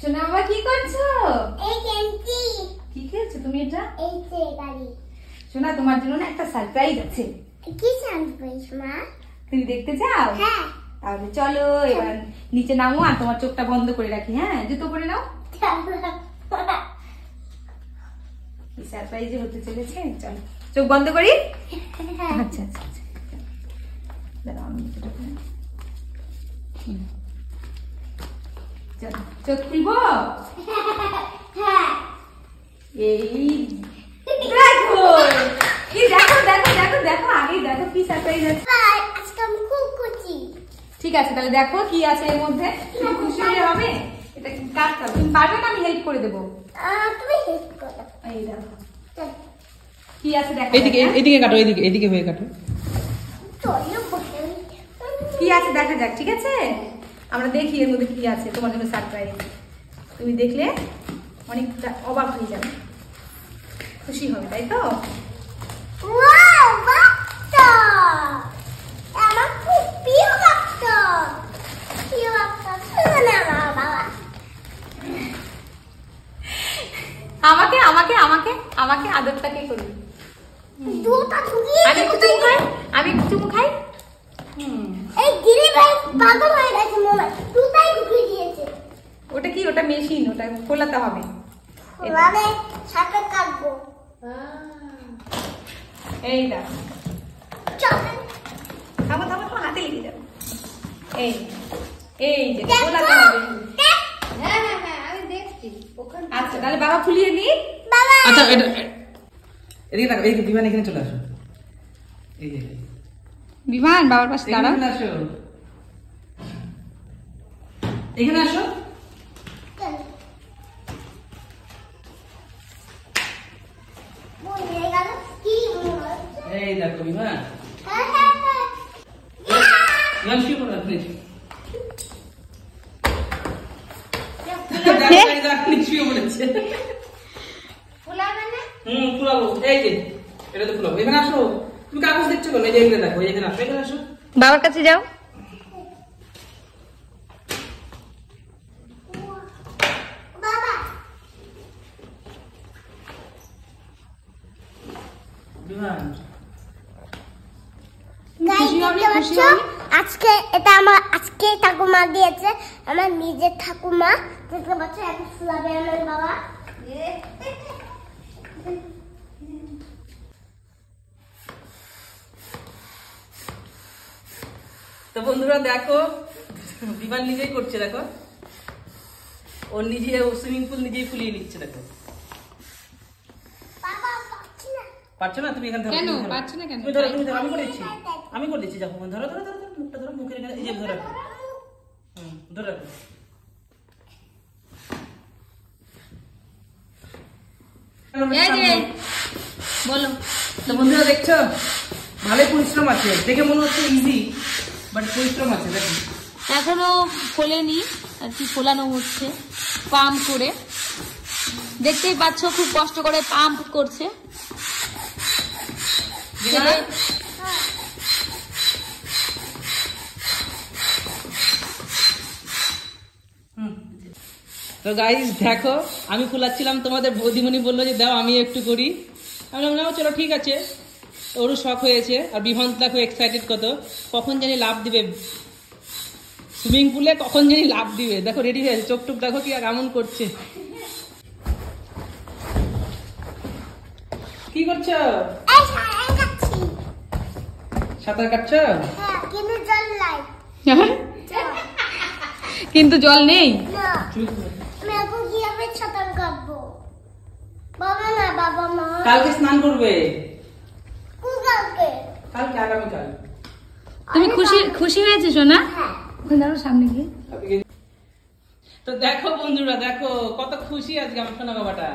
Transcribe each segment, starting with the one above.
সোনা বাবা কি করছো? এই কেমতি কি খেলছো তুমি এটা? এই যে গাড়ি। সোনা তোমার জন্য না একটা সারপ্রাইজ আছে। কি সারপ্রাইজ মা? তুমি দেখতে চাও? হ্যাঁ। তাহলে চলো এবার নিচে নামো আর তোমার চোখটা বন্ধ করে রাখি। হ্যাঁ, জুতো পরে নাও। কি সারপ্রাইজ হতে চলেছে, চলো চোখ বন্ধ করি। আচ্ছা আচ্ছা আচ্ছা, দাঁড়াও আমি জুতোটা পরে নিই। চলো চোখ খুলবো। হ্যাঁ। এই দেখো, এই দেখো দেখো দেখো দেখো, আগে দেখো কি সারপ্রাইজ আছে। আজকে আমি খুব খুশি। ঠিক আছে, তাহলে দেখো কি আছে এর মধ্যে। তুমি খুশি হয়ে হবে। এটা কাটতে হবে, তুমি পারবে না? আমি হেল্প করে দেবো। তুমি হেল্প করো। এই দেখো কি আছে দেখো। এইদিকে এইদিকে কাটো, এইদিকে এইদিকে হয়ে কাটো। চলো বসে। কি আছে দেখা যাক, ঠিক আছে? আমরা দেখি এর মধ্যে কি আছে তোমার জন্য সারপ্রাইজ। তুমি দেখলে অনেকটা অবাক হয়ে যাবে, খুশি হবে, তাই তো? ওয়াও, বাচ্চা! আমার খুব প্রিয় বাচ্চা। প্রিয় বাচ্চা। শোনা বাবা। আমাকে আমাকে আমাকে আমাকে আদরটাকে করবি। দুটা ঢুকিয়ে আমি একটু চুমু খাই, আমি একটু চুমু খাই। এই গিরি ভাই পাগল হয়ে গেছে মনে হয়। দুটাই ঢুকিয়ে দিয়েছে। ওটা কি? ওটা মেশিন, ওটা খোলাতে হবে। মানে সাথে কাটবো। এই দেখো, চলো। থামো থামো, তোমার হাতে লেগে যাবে। এই এই যে খোলাতে হবে। হ্যাঁ হ্যাঁ হ্যাঁ, আমি দেখছি ওখানে। আচ্ছা তাহলে বাবা খুলিয়ে নি। বাবা আচ্ছা এটা এদিকে দেখো, এই বিমান এখানে চলে আসো। এই যে বিমান বাবার পাশে দাঁড়াও। এখানে আসো, এখানে আসো। মনে গেল কি মনে হচ্ছে? এই দেখো বিমান। হ্যাঁ হ্যাঁ হ্যাঁ। বিমান শুয়ে পড়ো প্লিজ। শুয়ে পড়েছে। ফুলাবে না? ফুলাবো। এই যে এটা তো ফুলাবো। এখানে আসো। তুমি কাগজ দেখছো কেন? এই যে এখানে দেখো, এখানে আসো, এখানে আসো। বাবার কাছে যাও। বাবা বিমান গাইস দেখতে পাচ্ছ? আজকে এটা আমার আজকে ঠাকুমা দিয়েছে, আমার নিজের ঠাকুমা। দেখতে পাচ্ছ এখন ফুলাবে আমার বাবা। তো বন্ধুরা দেখো, বিমান নিজেই করছে। দেখো ওর নিজে সুইমিং পুল নিজেই ফুলিয়ে নিচ্ছে। দেখো বাবা পাচ্ছি না। পারছো না তুমি? এখানে ধরো। কেন তুমি ধরো। পারছো না কেন? তুমি ধরো, তুমি ধরো, আমি করে দিচ্ছি, আমি করে দিচ্ছি। দেখো ধরো ধরো ধরো, মুখটা ধরো, মুখের এখানে এই যে ধরো। ধরে রাখো। এই যে বলো। তো বন্ধুরা দেখছো, ভালোই পরিশ্রম আছে। দেখে মনে হচ্ছে ইজি, বাট পরিশ্রম আছে। দেখো এখনো খোলেনি আর কি, খোলানো হচ্ছে পাম্প করে। দেখতেই পাচ্ছ খুব কষ্ট করে পাম্প করছে। ছেলে- তো গাইস দেখো, আমি ফুলাচ্ছিলাম, তোমাদের বৌদিমণি বললো যে দাও আমি একটু করি। আমি বললাম চলো ঠিক আছে। ওরও শখ হয়েছে। আর বিভ্রান্ত দেখো এক্সাইটেড কত, কখন জানি লাভ দিবে সুইমিং পুলে, কখন জানি লাভ দিবে। দেখো রেডি হয়েছে, চোখ টুক দেখো কি আর এমন করছে। কি করছো? এই সারা কাচ্ছি। সাঁতার কাটছো? হ্যাঁ, কিন্তু জল নাই। কিন্তু জল নেই। না, আমি এখন কিভাবে সাঁতার কাটবো? বাবা না, বাবা মা। কালকে স্নান করবে। কোন কালকে? কালকে, আগামীকাল। তুমি খুশি খুশি হয়েছে সোনা? হ্যাঁ। ওখানে দাঁড়াও, সামনে গিয়ে। তো দেখো বন্ধুরা, দেখো কত খুশি আজকে আমার সোনা বাবাটা।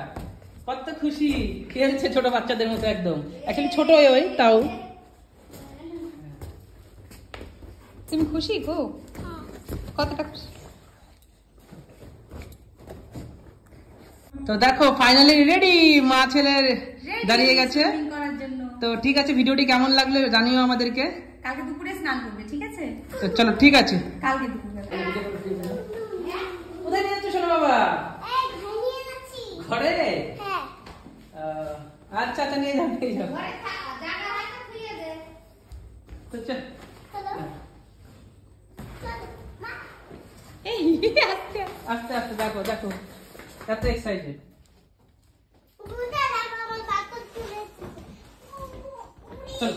কত খুশি, খেলছে ছোট বাচ্চাদের মতো একদম। অ্যাকচুয়ালি ছোট ওই তাও। তুমি খুশি গো? কতটা খুশি? তো দেখো ফাইনালি রেডি, মা ছেলের দাঁড়িয়ে গেছে। করার জন্য। তো ঠিক আছে, ভিডিওটি কেমন লাগলো জানিও আমাদেরকে। কালকে দুপুরে স্নান করবে, ঠিক আছে? তো চলো ঠিক আছে। কালকে দুপুরে। কোথায় নিয়ে যাচ্ছ সোনা বাবা? ঘরে হ্যাঁ আচ্ছা আচ্ছা নিয়ে যাও নিয়ে যাও তো চল চলো চলো মা এই আস্তে আস্তে আস্তে দেখো দেখো এত এক্সাইটেড দুধে রাখো আমার বাচ্চা চলে এসেছে চল